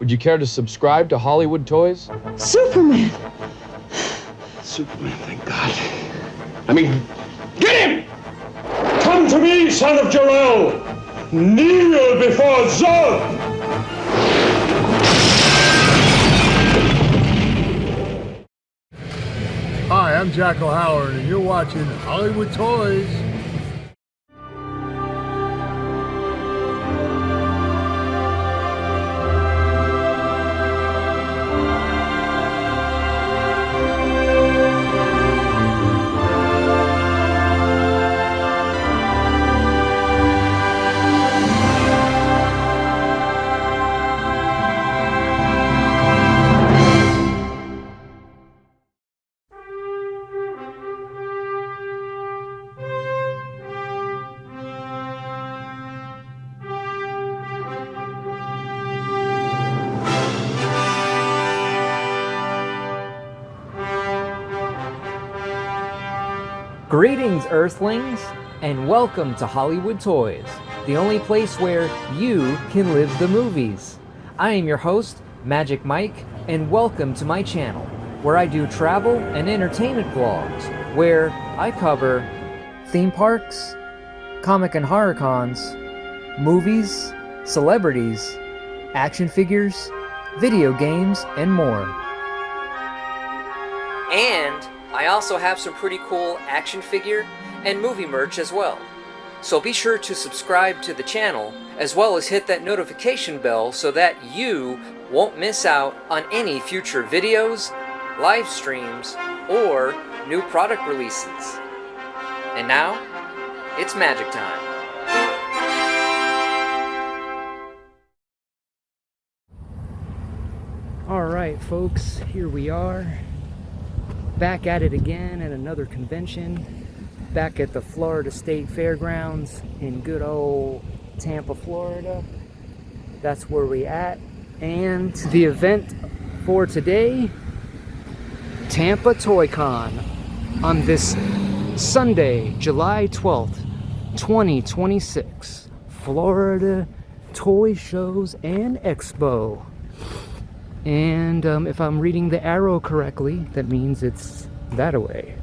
Would you care to subscribe to Hollywood Toys? Superman! Superman, thank God. I mean, get him! Come to me, son of Jor-El! Kneel before Zod! Hi, I'm Jackal Howard, and you're watching Hollywood Toys. Greetings, Earthlings, and welcome to Hollywood Toys, the only place where you can live the movies. I am your host, Majik Mike, and welcome to my channel, where I do travel and entertainment vlogs, where I cover theme parks, comic and horror cons, movies, celebrities, action figures, video games, and more. And I also have some pretty cool action figure and movie merch as well. So be sure to subscribe to the channel, as well as hit that notification bell so that you won't miss out on any future videos, live streams, or new product releases. And now, it's magic time. Alright folks, here we are. Back at it again at another convention, back at the Florida State Fairgrounds in good old Tampa, Florida. That's where we at. And the event for today, Tampa Toy Con, on this Sunday, July 12th, 2026. Florida Toy Shows and Expo. And if I'm reading the arrow correctly, that means it's that way.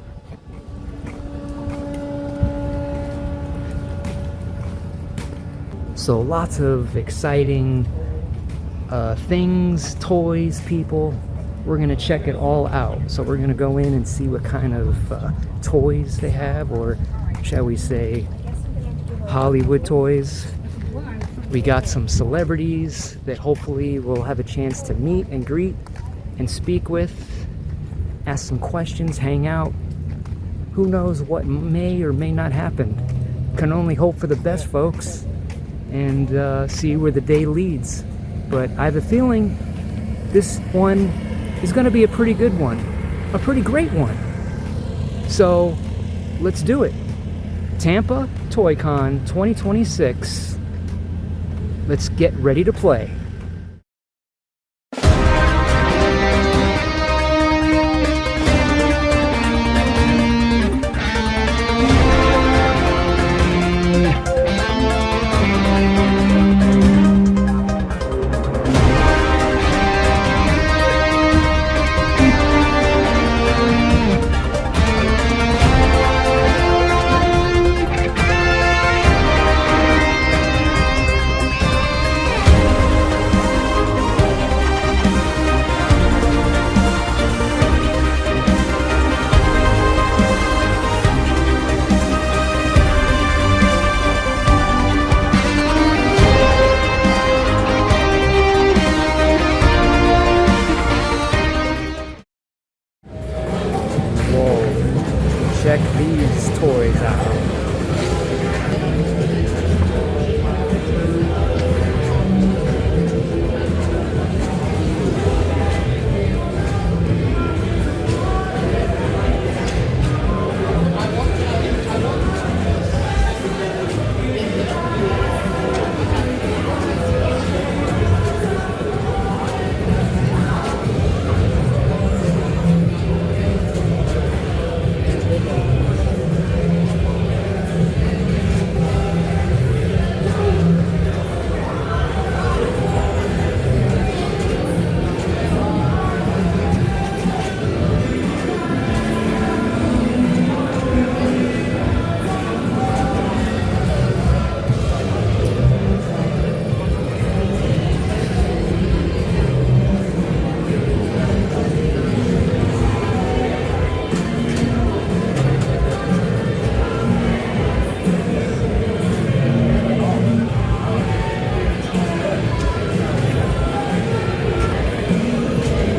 So lots of exciting things, toys, people. We're gonna check it all out. So we're gonna go in and see what kind of toys they have, or shall we say Hollywood Toys. We got some celebrities that hopefully we'll have a chance to meet and greet and speak with, ask some questions, hang out. Who knows what may or may not happen. Can only hope for the best, folks, and see where the day leads. But I have a feeling this one is going to be a pretty good one, a pretty great one. So let's do it. Tampa Toy Con 2026. Let's get ready to play.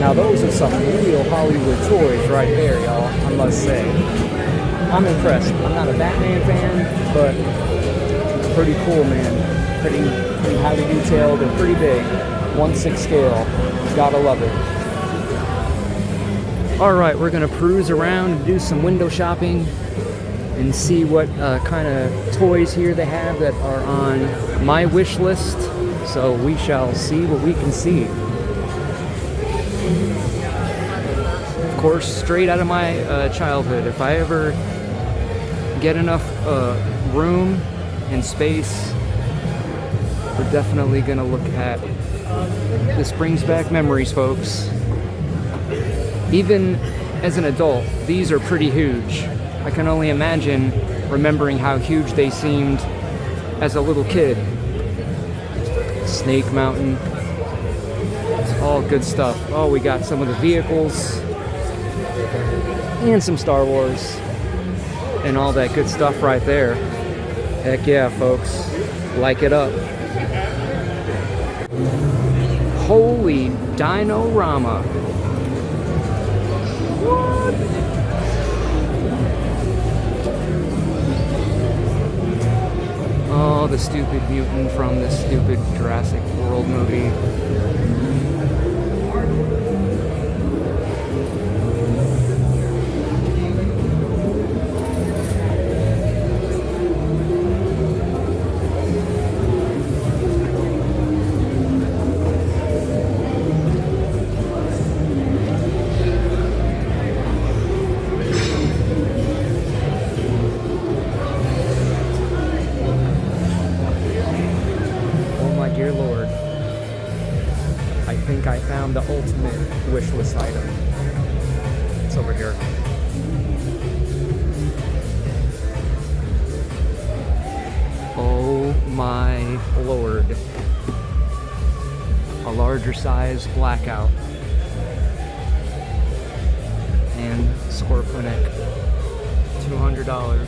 Now those are some real Hollywood toys right there, y'all, I must say. I'm impressed. I'm not a Batman fan, but pretty cool, man. Pretty highly detailed and pretty big. 1/6 scale. Gotta love it. Alright, we're gonna peruse around and do some window shopping and see what kind of toys here they have that are on my wish list. So we shall see what we can see. Of course, straight out of my childhood. If I ever get enough room and space, we're definitely gonna look at this. Brings back memories, folks. Even as an adult, these are pretty huge. I can only imagine remembering how huge they seemed as a little kid. Snake Mountain. It's all good stuff. Oh, we got some of the vehicles and some Star Wars and all that good stuff right there. Heck yeah, folks. Like it up. Holy Dino-Rama. What? Oh, the stupid mutant from the stupid Jurassic World movie. I found the ultimate wish list item. It's over here. Oh my lord. A larger size blackout. And Scorpionic. $200.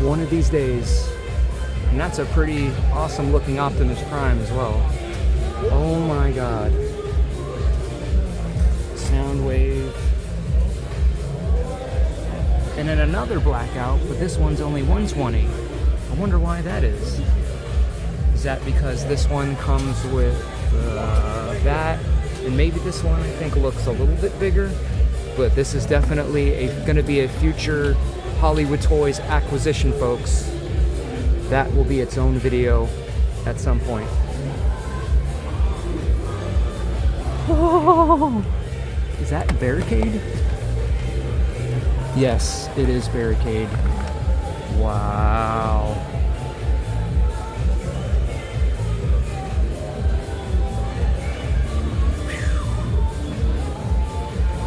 One of these days. And that's a pretty awesome looking Optimus Prime as well. Oh my god. Soundwave. And then another blackout, but this one's only $120. I wonder why that is. Is that because this one comes with that? And maybe this one I think looks a little bit bigger. But this is definitely going to be a future Hollywood Toys acquisition, folks. That will be its own video at some point. Oh, is that Barricade? Yes, it is Barricade. Wow.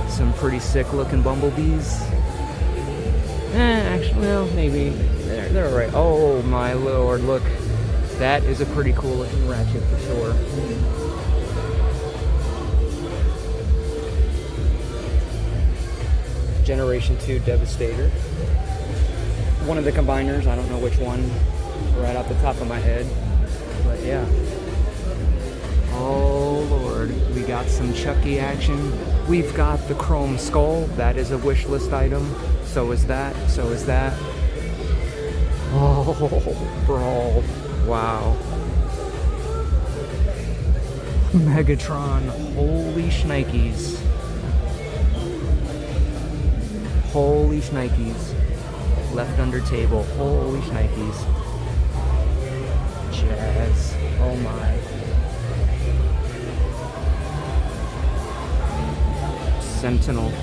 Some pretty sick looking bumblebees. Actually, well, maybe. They're all right. Oh my lord, look. That is a pretty cool looking Ratchet for sure. Generation 2 Devastator. One of the combiners, I don't know which one right off the top of my head. But yeah. Oh lord, we got some Chucky action. We've got the Chrome Skull. That is a wish list item. So is that. So is that. Oh, Brawl. Wow. Megatron. Holy shnikes. Holy shnikes. Left under table. Holy shnikes. Jazz. Oh my. Sentinel.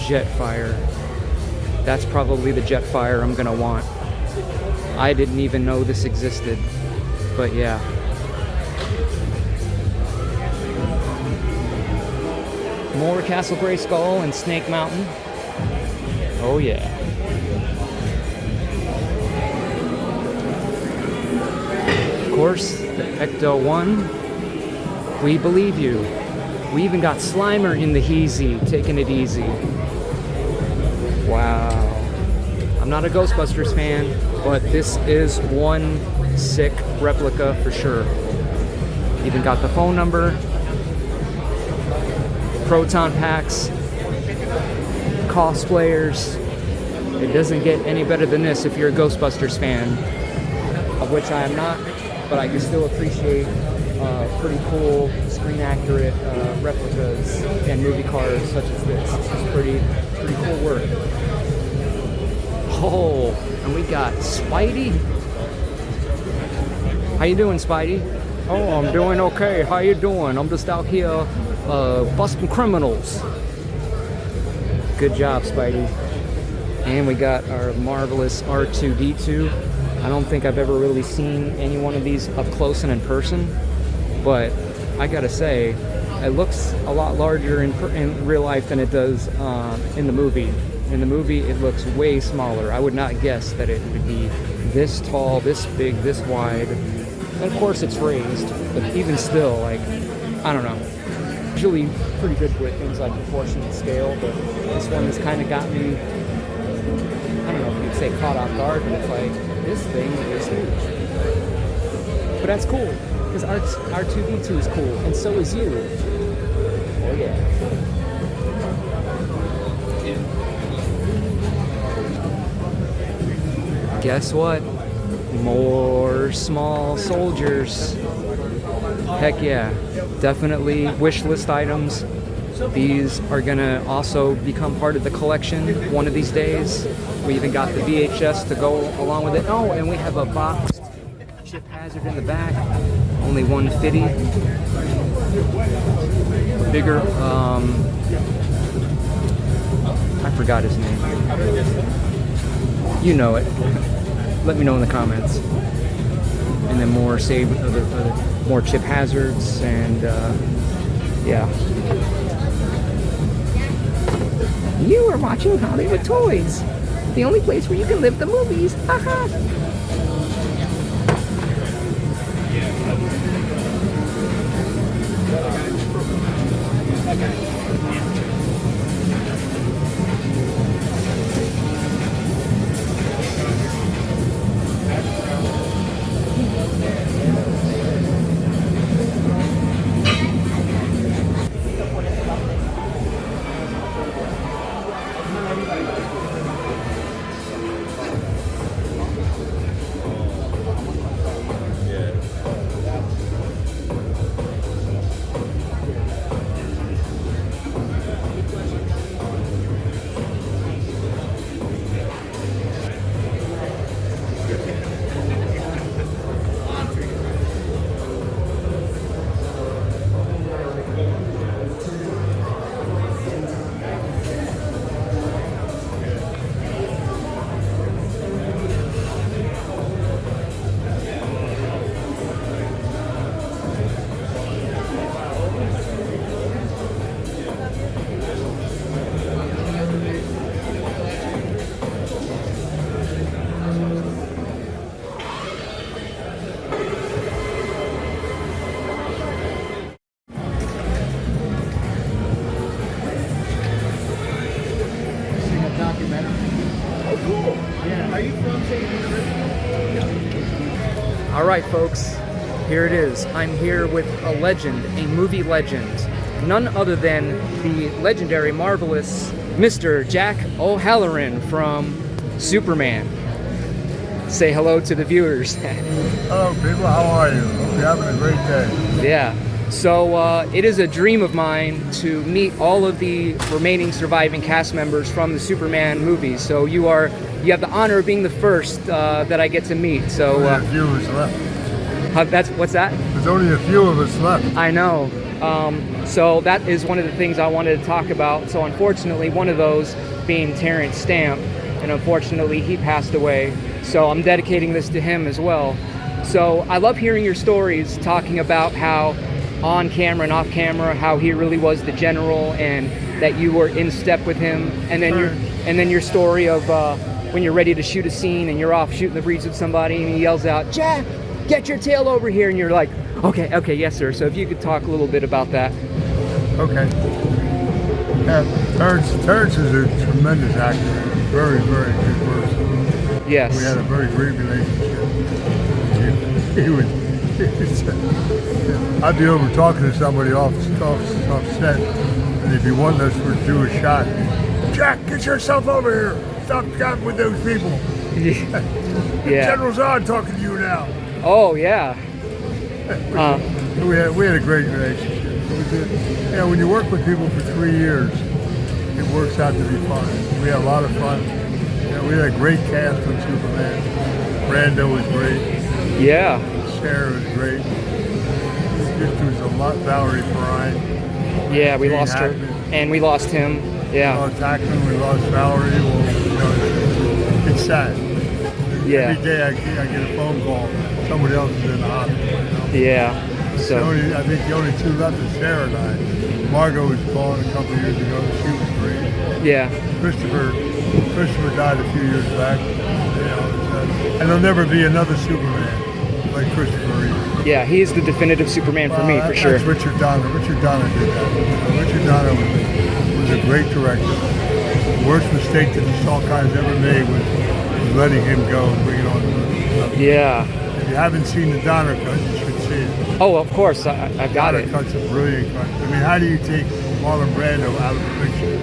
Jetfire. That's probably the Jetfire I'm gonna want. I didn't even know this existed, but yeah. More Castle Grayskull and Snake Mountain. Oh yeah. Of course, the Ecto-1. We believe you. We even got Slimer in the heezy, taking it easy. Wow. I'm not a Ghostbusters fan, but this is one sick replica for sure. Even got the phone number, proton packs, cosplayers. It doesn't get any better than this if you're a Ghostbusters fan, of which I am not, but I can still appreciate pretty cool, screen accurate replicas and movie cars such as this. It's pretty cool work. Oh, and we got Spidey. How you doing, Spidey? Oh, I'm doing okay. How you doing? I'm just out here busting criminals. Good job, Spidey. And we got our marvelous R2-D2. I don't think I've ever really seen any one of these up close and in person, but I gotta say, it looks a lot larger in real life than it does in the movie. In the movie, it looks way smaller. I would not guess that it would be this tall, this big, this wide. And of course, it's raised, but even still, like, I don't know. Usually pretty good with things like proportion and scale, but this one has kind of got me, I don't know if you'd say caught off guard, but it's like, this thing is huge. But that's cool, because R2-D2 is cool, and so is you. Oh yeah. Guess what? More small soldiers. Heck yeah. Definitely wish list items. These are gonna also become part of the collection one of these days. We even got the VHS to go along with it. Oh, and we have a boxed chip hazard in the back. Only 150. Bigger, I forgot his name. You know it. Let me know in the comments. And then more more chip hazards and yeah. You are watching Hollywood Toys, the only place where you can live the movies. Haha. All right, folks, here it is. I'm here with a legend, a movie legend, none other than the legendary, marvelous Mr. Jack O'Halloran from Superman. Say hello to the viewers. Hello, people. How are you? Hope you're having a great day. Yeah. So it is a dream of mine to meet all of the remaining surviving cast members from the Superman movies. So you have the honor of being the first that I get to meet. So Only a few of us left. what's that? There's only a few of us left. I know. So that is one of the things I wanted to talk about. So unfortunately, one of those being Terrence Stamp, and unfortunately he passed away. So I'm dedicating this to him as well. So I love hearing your stories, talking about how on camera and off camera, how he really was the general, and that you were in step with him, and then your story of when you're ready to shoot a scene and you're off shooting the breeze with somebody, and he yells out, "Jack, get your tail over here," and you're like, Okay, yes, sir. So if you could talk a little bit about that. Okay. Yeah, Terrence is a tremendous actor. Very, very good person. Yes. We had a very great relationship. He would, I'd be over talking to somebody off set, and they'd be wanting us to do a shot. Jack, get yourself over here. Stop got with those people. Yeah. General Zod talking to you now. Oh, yeah. We had a great relationship. When you work with people for 3 years, it works out to be fun. We had a lot of fun. We had a great cast on Superman. Brando was great. Yeah. Sarah was great. Just was a lot. Valerie Perrine. Yeah, we Gene lost Hackman. her. And we lost him. We Yeah. lost Hackman. We lost Valerie. Well, it's sad. Yeah. Every day I get a phone call. Somebody else is in the hospital. Yeah. So. I think the only two left is Sarah and I. Margot was gone a couple of years ago. She was great. Yeah. Christopher died a few years back. And there'll never be another Superman like Christopher Reeve. Yeah, he's the definitive Superman for me, for sure. That's Richard Donner. Richard Donner did that. Richard Donner was a great director. The worst mistake that the Salt guys ever made was letting him go and bring it on to the Yeah. If you haven't seen the Donner cut, you should see it. Oh, of course, I've got Donner it. cut's a brilliant cut. I mean, how do you take Marlon Brando out of the picture?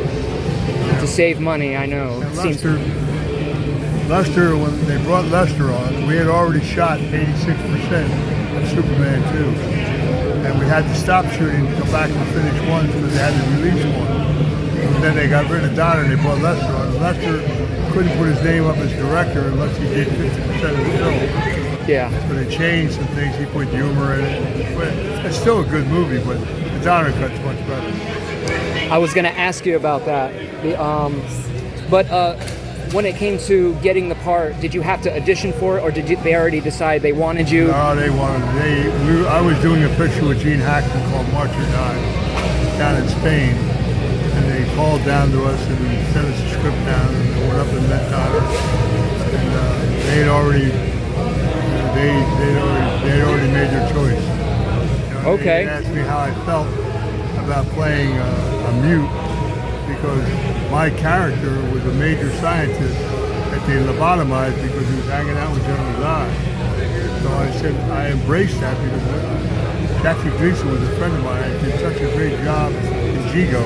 To save money, I know. And Seems Lester, when they brought Lester on, we had already shot 86% of Superman 2. And we had to stop shooting to go back and finish one because they had to release one. And then they got rid of Donner and they brought Lester on. And Lester couldn't put his name up as director unless he did 50% of the film. yeah. So they changed some things. He put humor in it. But it's still a good movie, but the Donner cut's much better. I was going to ask you about that. But when it came to getting the part, did you have to audition for it, or they already decide they wanted you? No, they wanted. I was doing a picture with Gene Hackman called March or Die down in Spain, and they called down to us and sent us a script down, and we went up and met Donner, and they had already made their choice. Okay. They asked me how I felt about playing a mute, because my character was a major scientist that they lobotomized because he was hanging out with General Zod. So I said I embraced that because Jackie Gleason was a friend of mine. He did such a great job in Jigo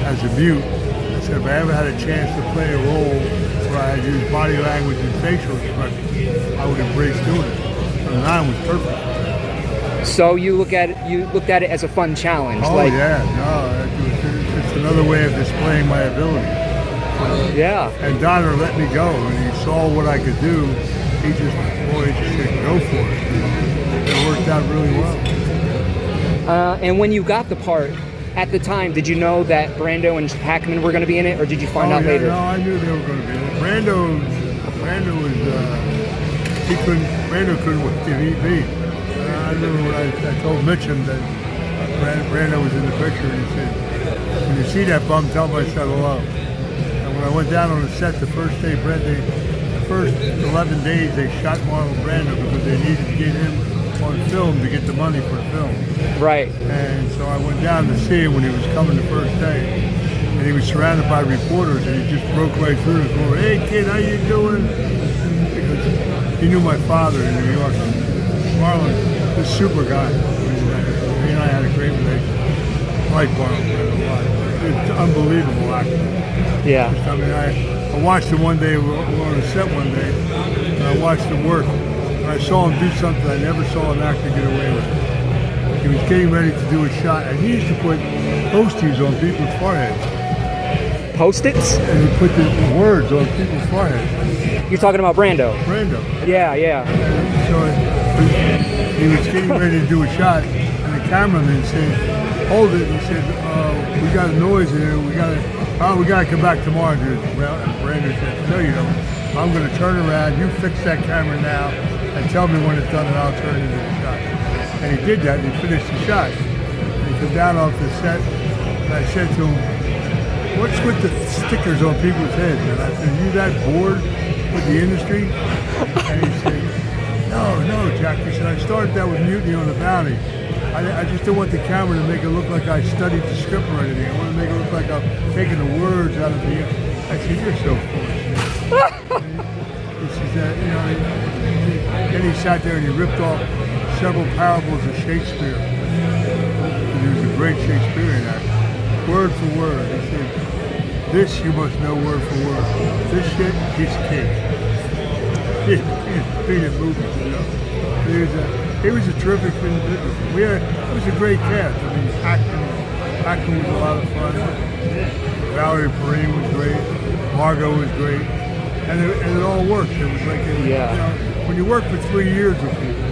as a mute. I said if I ever had a chance to play a role where I had used body language and facial expressions, I would embrace doing it. And mine was perfect. So you looked at it as a fun challenge. Oh yeah, it's another way of displaying my ability. Yeah. And Donner let me go, and he saw what I could do. He just said, go for it. It worked out really well. And when you got the part, at the time, did you know that Brando and Hackman were going to be in it, or did you find out later? No, I knew they were going to be in it. Brando couldn't wait to meet me. I remember when I told Mitchum that Brando was in the picture, and he said, when you see that bum, tell him I said hello. And when I went down on the set the first day, the first 11 days, they shot Marlon Brando because they needed to get him on film to get the money for the film. Right. And so I went down to see him when he was coming the first day. And he was surrounded by reporters, and he just broke right through the door. Hey kid, how you doing? Because he knew my father in New York. Marlon, this super guy. He and I had a great relationship. I like Marlon Brando a lot. He's an unbelievable actor. Yeah. I mean, I watched him one day, we were on a set one day, and I watched him work. And I saw him do something I never saw an actor get away with. He was getting ready to do a shot, and he used to put Post-its on people's foreheads. Post-its? And he put the words on people's foreheads. You're talking about Brando? Brando. Yeah. So he was getting ready to do a shot, and the cameraman said, hold it. He said, we got a noise here. We got to come back tomorrow and do it. Well, and Brando said, no, you don't. I'm going to turn around. You fix that camera now and tell me when it's done, and I'll turn it into the shot. And he did that, and he finished the shot. And he came down off the set, and I said to him, what's with the stickers on people's heads? And I said, you that bored with the industry? And he said, No, Jack. He said, I started that with Mutiny on the Bounty. I just don't want the camera to make it look like I studied the script or anything. I want to make it look like I'm taking the words out of the... I said, you're so foolish. He says that, then he sat there and he ripped off several parables of Shakespeare. He was a great Shakespearean actor. Word for word. He said, this you must know word for word. This shit, piece of cake. He created movies, He was a terrific individual. It was a great cast. I mean, acting was a lot of fun. Valerie Perrine was great. Margot was great. And it all worked. It was like, when you work for 3 years with people,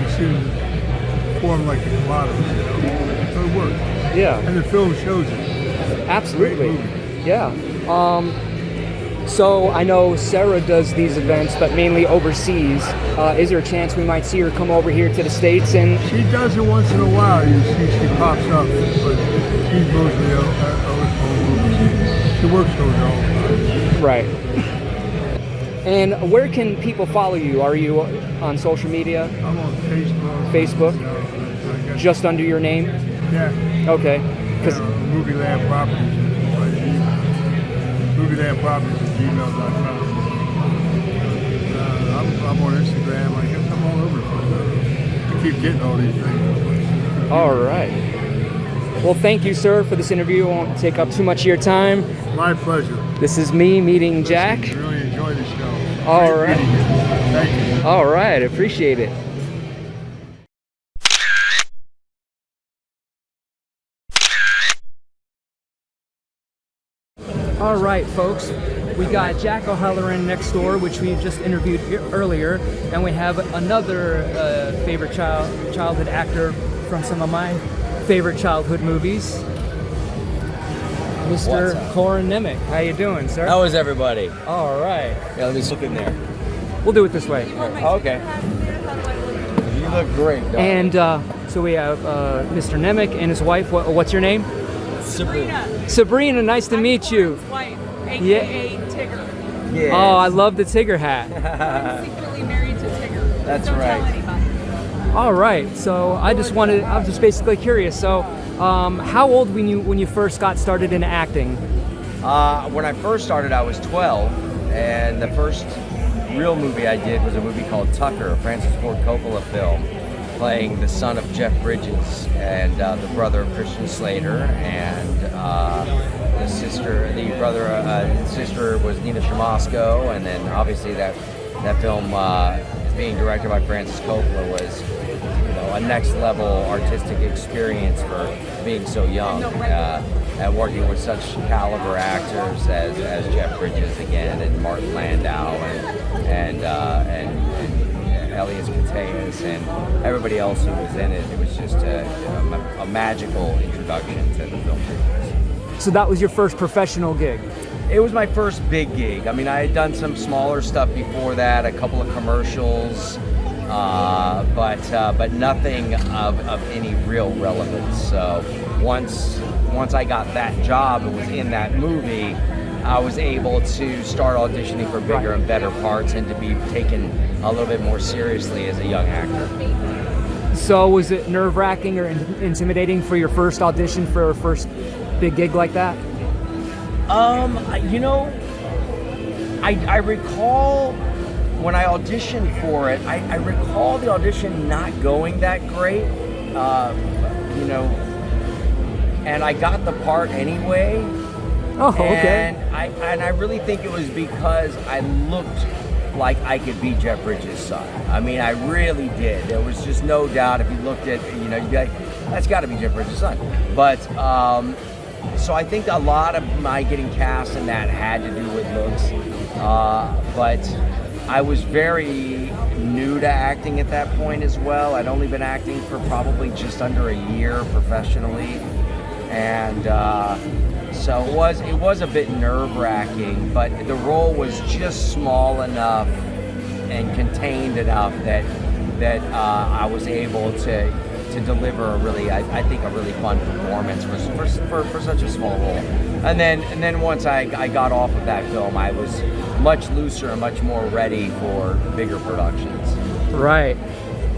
you seem to form like a commodity, So it worked. Yeah. And the film shows it. Absolutely. Yeah. So I know Sarah does these events, but mainly overseas. Is there a chance we might see her come over here to the States? And she does it once in a while. You see, she pops up, but she's mostly overseas. She works over there all the time. Right. And where can people follow you? Are you on social media? I'm on Facebook. Facebook? Just under your name? Yeah. Okay. Because Movie Land Properties. MovieLandProperties@gmail.com. I'm on Instagram. I guess I'm all over the place. I keep getting all these things. All right. Well, thank you, sir, for this interview. I won't take up too much of your time. My pleasure. This is me meeting Jack. I really enjoy the show. All right. Thank you. All right. Appreciate it. All right, folks. We got Jack O'Halloran next door, which we just interviewed earlier, and we have another favorite childhood actor from some of my favorite childhood movies, Mr. Corin Nemec. How you doing, sir? How is everybody? All right. Yeah, let me look in there. We'll do it this way. Okay. You look great, dog. And so we have Mr. Nemec and his wife. What's your name? Sabrina. Sabrina, nice to meet you. His wife, aka Tigger. Yeah. Oh, I love the Tigger hat. I'm secretly married to Tigger. That's Don't right. tell anybody. All right. So I was just basically curious. So, how old when you first got started in acting? When I first started, I was 12, and the first real movie I did was a movie called Tucker, a Francis Ford Coppola film, playing the son of Jeff Bridges and the brother of Christian Slater, and the sister was Nina Shamosko, and then obviously that film being directed by Francis Coppola was a next level artistic experience for being so young, and working with such caliber actors as Jeff Bridges again, and Martin Landau, and Elias Koteas, and everybody else who was in it. It was just a magical introduction to the film business. So that was your first professional gig? It was my first big gig. I mean, I had done some smaller stuff before that, a couple of commercials, but nothing of any real relevance. So once I got that job and was in that movie, I was able to start auditioning for bigger and better parts and to be taken a little bit more seriously as a young actor. So was it nerve-wracking or intimidating for your first audition for a first big gig like that? I recall when I auditioned for it, I recall the audition not going that great, and I got the part anyway. Oh, okay. And I really think it was because I looked like I could be Jeff Bridges' son. I mean, I really did. There was just no doubt if you looked at, you'd be like, that's got to be Jeff Bridges' son. But, so I think a lot of my getting cast in that had to do with looks. But I was very new to acting at that point as well. I'd only been acting for probably just under a year professionally. And, so it was a bit nerve-wracking, but the role was just small enough and contained enough that I was able to deliver a really fun performance for such a small role. And then once I got off of that film, I was much looser and much more ready for bigger productions. Right.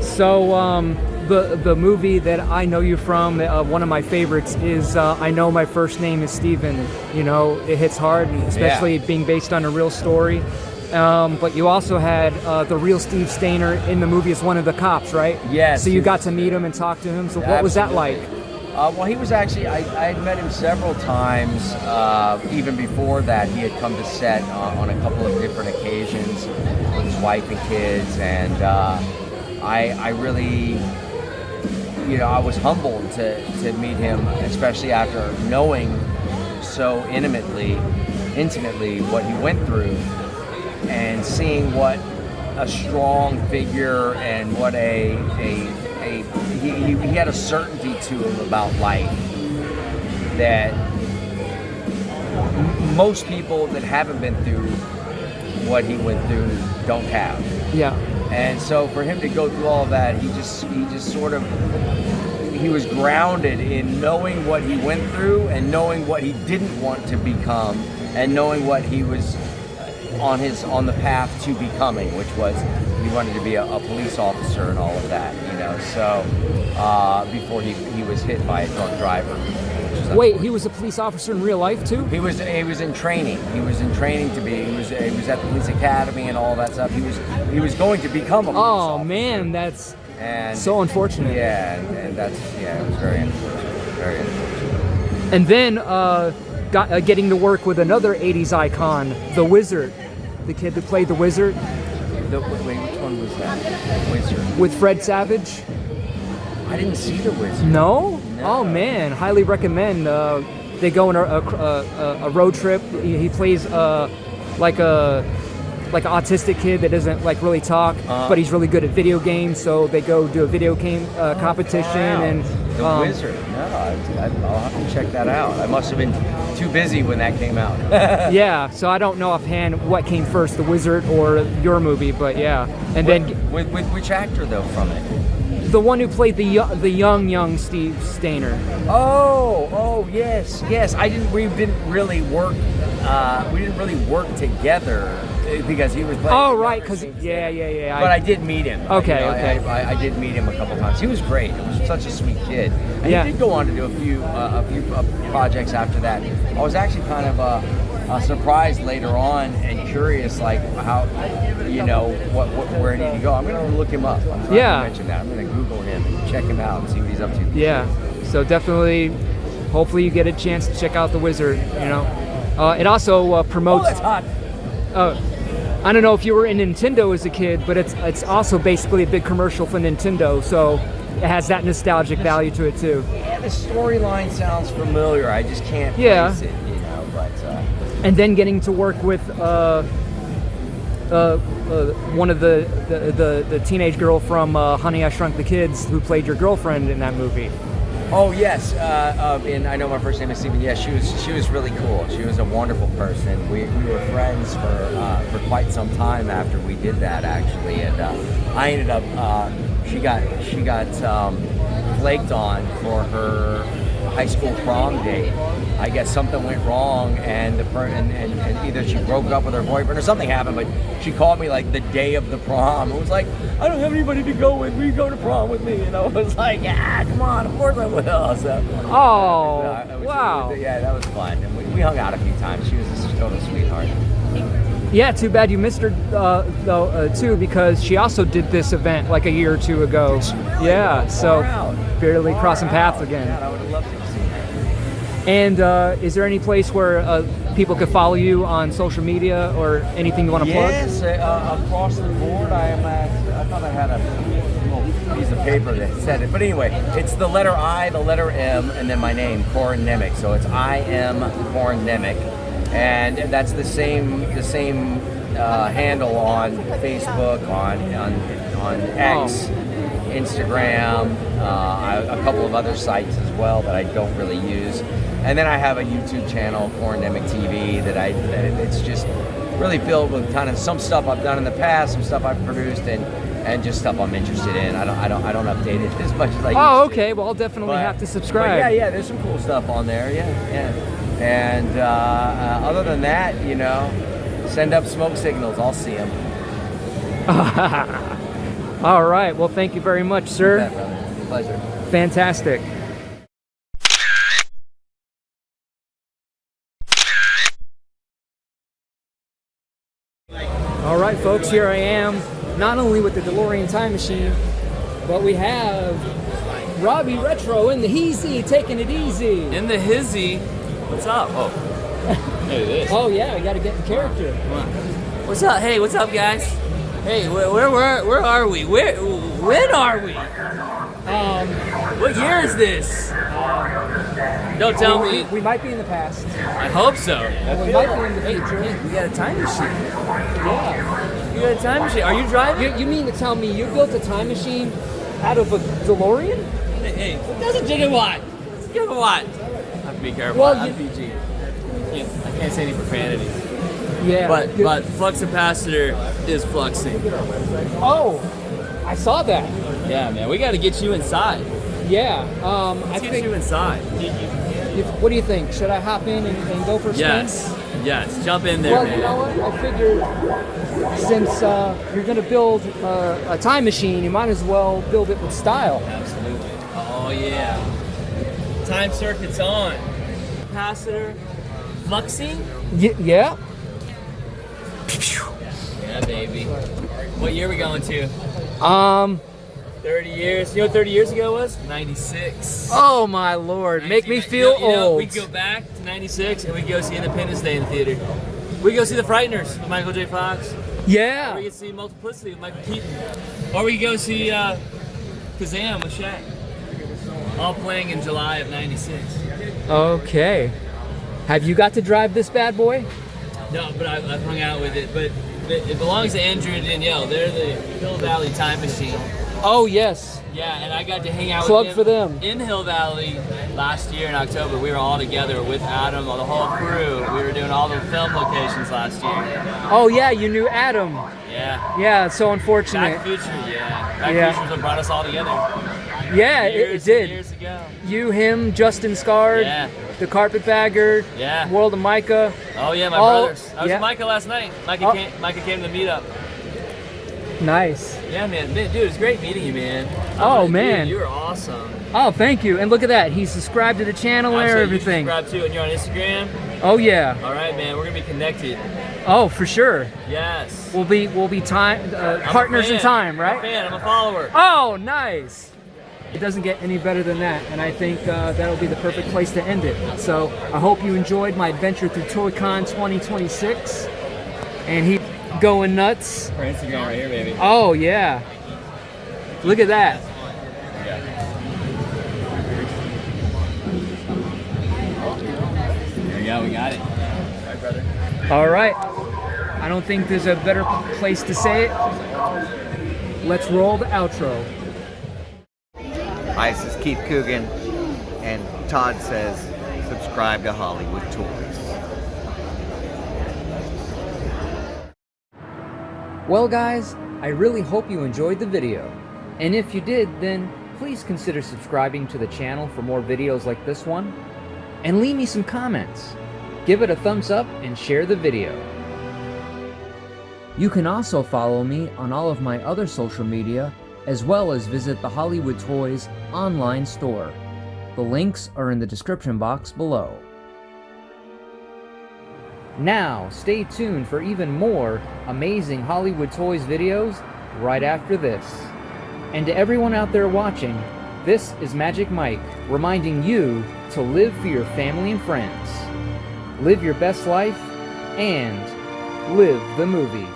So the movie that I know you from, one of my favorites is I Know My First Name is Steven. You know, it hits hard, especially being based on a real story. But you also had the real Steve Stainer in the movie as one of the cops, right? Yes. So you got to meet him and talk to him. So what was that like? Well, he was actually, I had met him several times. Even before that, he had come to set on a couple of different occasions with his wife and kids. And I really, you know, I was humbled to meet him, especially after knowing so intimately what he went through and seeing what a strong figure and what he had a certainty to him about life that most people that haven't been through what he went through don't have. Yeah. And so for him to go through all of that, he was grounded in knowing what he went through and knowing what he didn't want to become and knowing what he was on the path to becoming, which was he wanted to be a police officer and all of that, you know. So before he was hit by a drunk driver. Wait, he was a police officer in real life too? He was in training. He was in training to be. He was at the police academy and all that stuff. He was going to become a police officer. Oh man, that's so unfortunate. Yeah, and that's it was very unfortunate. Very unfortunate. And then getting to work with another '80s icon, the Wizard, the kid that played the Wizard. Wait, which one was that? Wizard. With Fred Savage. I didn't see the Wizard. No? Oh man, highly recommend. They go on a road trip. He plays like an autistic kid that doesn't like really talk, but he's really good at video games. So they go do a video game competition and the Wizard. No, I'll have to check that out. I must have been too busy when that came out. Yeah, so I don't know offhand what came first, the Wizard or your movie, but yeah. And then with which actor though from it? The one who played the young Steve Stainer. Oh, yes. We didn't really work together because he was playing. Oh, right, because yeah. But I did meet him. Okay. I did meet him a couple times. He was great. He was such a sweet kid. And he did go on to do a few projects after that. I was actually kind of surprised later on and curious, like how, you know, where did he go? I'm gonna look him up. I'm trying to mention that. I'm gonna Google him and check him out and see what he's up to. Yeah. So definitely, hopefully you get a chance to check out the Wizard. You know, it also promotes. Oh, that's hot. I don't know if you were in Nintendo as a kid, but it's also basically a big commercial for Nintendo. So it has that nostalgic value to it too. Yeah, the storyline sounds familiar. I just can't place it, you know. But and then getting to work with one of the teenage girl from Honey, I Shrunk the Kids, who played your girlfriend in that movie. Oh yes, and I Know My First Name is Steven. Yeah, she was really cool. She was a wonderful person. We were friends for quite some time after we did that actually, and I ended up she got flaked on for her high school prom date. I guess something went wrong, and and either she broke up with her boyfriend or something happened. But she called me like the day of the prom. It was like, I don't have anybody to go with. Will you go to prom with me? And I was like, yeah, come on, of course I will. So, wow. Yeah, that was fun. And we hung out a few times. She was a total sweetheart. Yeah, too bad you missed her though too, because she also did this event like a year or two ago. Yeah, so barely crossing paths again. Yeah, I would have loved to have seen her. And is there any place where people could follow you on social media or anything you want to plug? Yes, across the board. I thought I had a little piece of paper that said it. But anyway, it's the letter I, the letter M, and then my name, Corin Nemec. So it's I am Corin Nemec, and that's the same handle on Facebook, on X, Instagram, a couple of other sites as well that I don't really use. And then I have a YouTube channel, Corin Nemec TV, that it's just really filled with kind of some stuff I've done in the past, some stuff I've produced, and just stuff I'm interested in. I don't update it as much as I used to. Oh, okay. Well, I'll definitely have to subscribe. But yeah, there's some cool stuff on there. Yeah. And other than that, you know, send up smoke signals. I'll see them. All right. Well, thank you very much, sir. Yeah, brother. Pleasure. Fantastic. All right, folks, here I am, not only with the DeLorean time machine, but we have Robbie Retro in the heezy, taking it easy. In the hizzy. What's up? Oh. Hey, this. Oh yeah, we got to get in character. Come on. What's up? Hey, what's up, guys? Hey, where are we? When are we? What year is this? Don't tell me. We might be in the past. I hope so. We might be in the future. We got a time machine. Yeah. You got a time machine. Are you driving? You mean to tell me you built a time machine out of a DeLorean? Hey, that's a gigawatt. It's a gigawatt. I have to be careful. Well, I'm PG. I can't say any profanity. Yeah. But flux capacitor is fluxing. Oh, I saw that. Yeah, man. We got to get you inside. Yeah. Let's get you inside. What do you think? Should I hop in and go for a spin? Yes. Jump in there, Well, man. you know what? I figured since you're going to build a time machine, you might as well build it with style. Absolutely. Oh, yeah. Time circuit's on. Capacitor. Fluxing? Yeah. Yeah, baby. What year are we going to? 30 years. You know what 30 years ago was? 96. Oh my Lord, make me feel old. We go back to 96 and we go see Independence Day in the theater. We go see The Frighteners with Michael J. Fox. Yeah. Or we can see Multiplicity with Michael Keaton. Or we can go see Kazam with Shaq. All playing in July of 96. Okay. Have you got to drive this bad boy? No, but I've hung out with it. But it belongs to Andrew and Danielle. They're the Hill Valley Time Machine. Oh yes. Yeah, and I got to hang out Plug with for them. in Hill Valley last year in October. We were all together with Adam, the whole crew. We were doing all the film locations last year. Oh yeah, you knew Adam. Yeah. Yeah, it's so unfortunate. Back to the Future, yeah. Back to the Future is what brought us all together. Yeah, it Years did. and years ago. You, him, Justin Scard, Yeah. the Carpetbagger, Yeah. World of Micah. Oh yeah, my All- brothers. I was yeah. with Micah last night. Micah came to the meetup. Nice. Yeah, man, dude, it was great meeting you, man. Oh, Dude, man. you were awesome. Oh, thank you. And look at that. He's subscribed to the channel and Absolutely. everything. You subscribe too, and you're on Instagram. Oh yeah. All right, man, we're gonna be connected. Oh, for sure. Yes. We'll be time I'm a partners in fan. time, right? I'm a fan. I'm a follower. Oh, nice. It doesn't get any better than that, and I think that'll be the perfect place to end it. So I hope you enjoyed my adventure through ToyCon 2026, and he going nuts. For Instagram right here, baby. Oh yeah, look at that. There we go. We got it. All right, brother. All right, I don't think there's a better place to say it. Let's roll the outro. Hi, this is Keith Coogan, and Todd says, subscribe to Hollywood Toys. Well guys, I really hope you enjoyed the video. And if you did, then please consider subscribing to the channel for more videos like this one. And leave me some comments. Give it a thumbs up and share the video. You can also follow me on all of my other social media, as well as visit the Hollywood Toys online store. The links are in the description box below. Now, stay tuned for even more amazing Hollywood Toys videos right after this. And to everyone out there watching, this is Majik Mike reminding you to live for your family and friends. Live your best life and live the movies.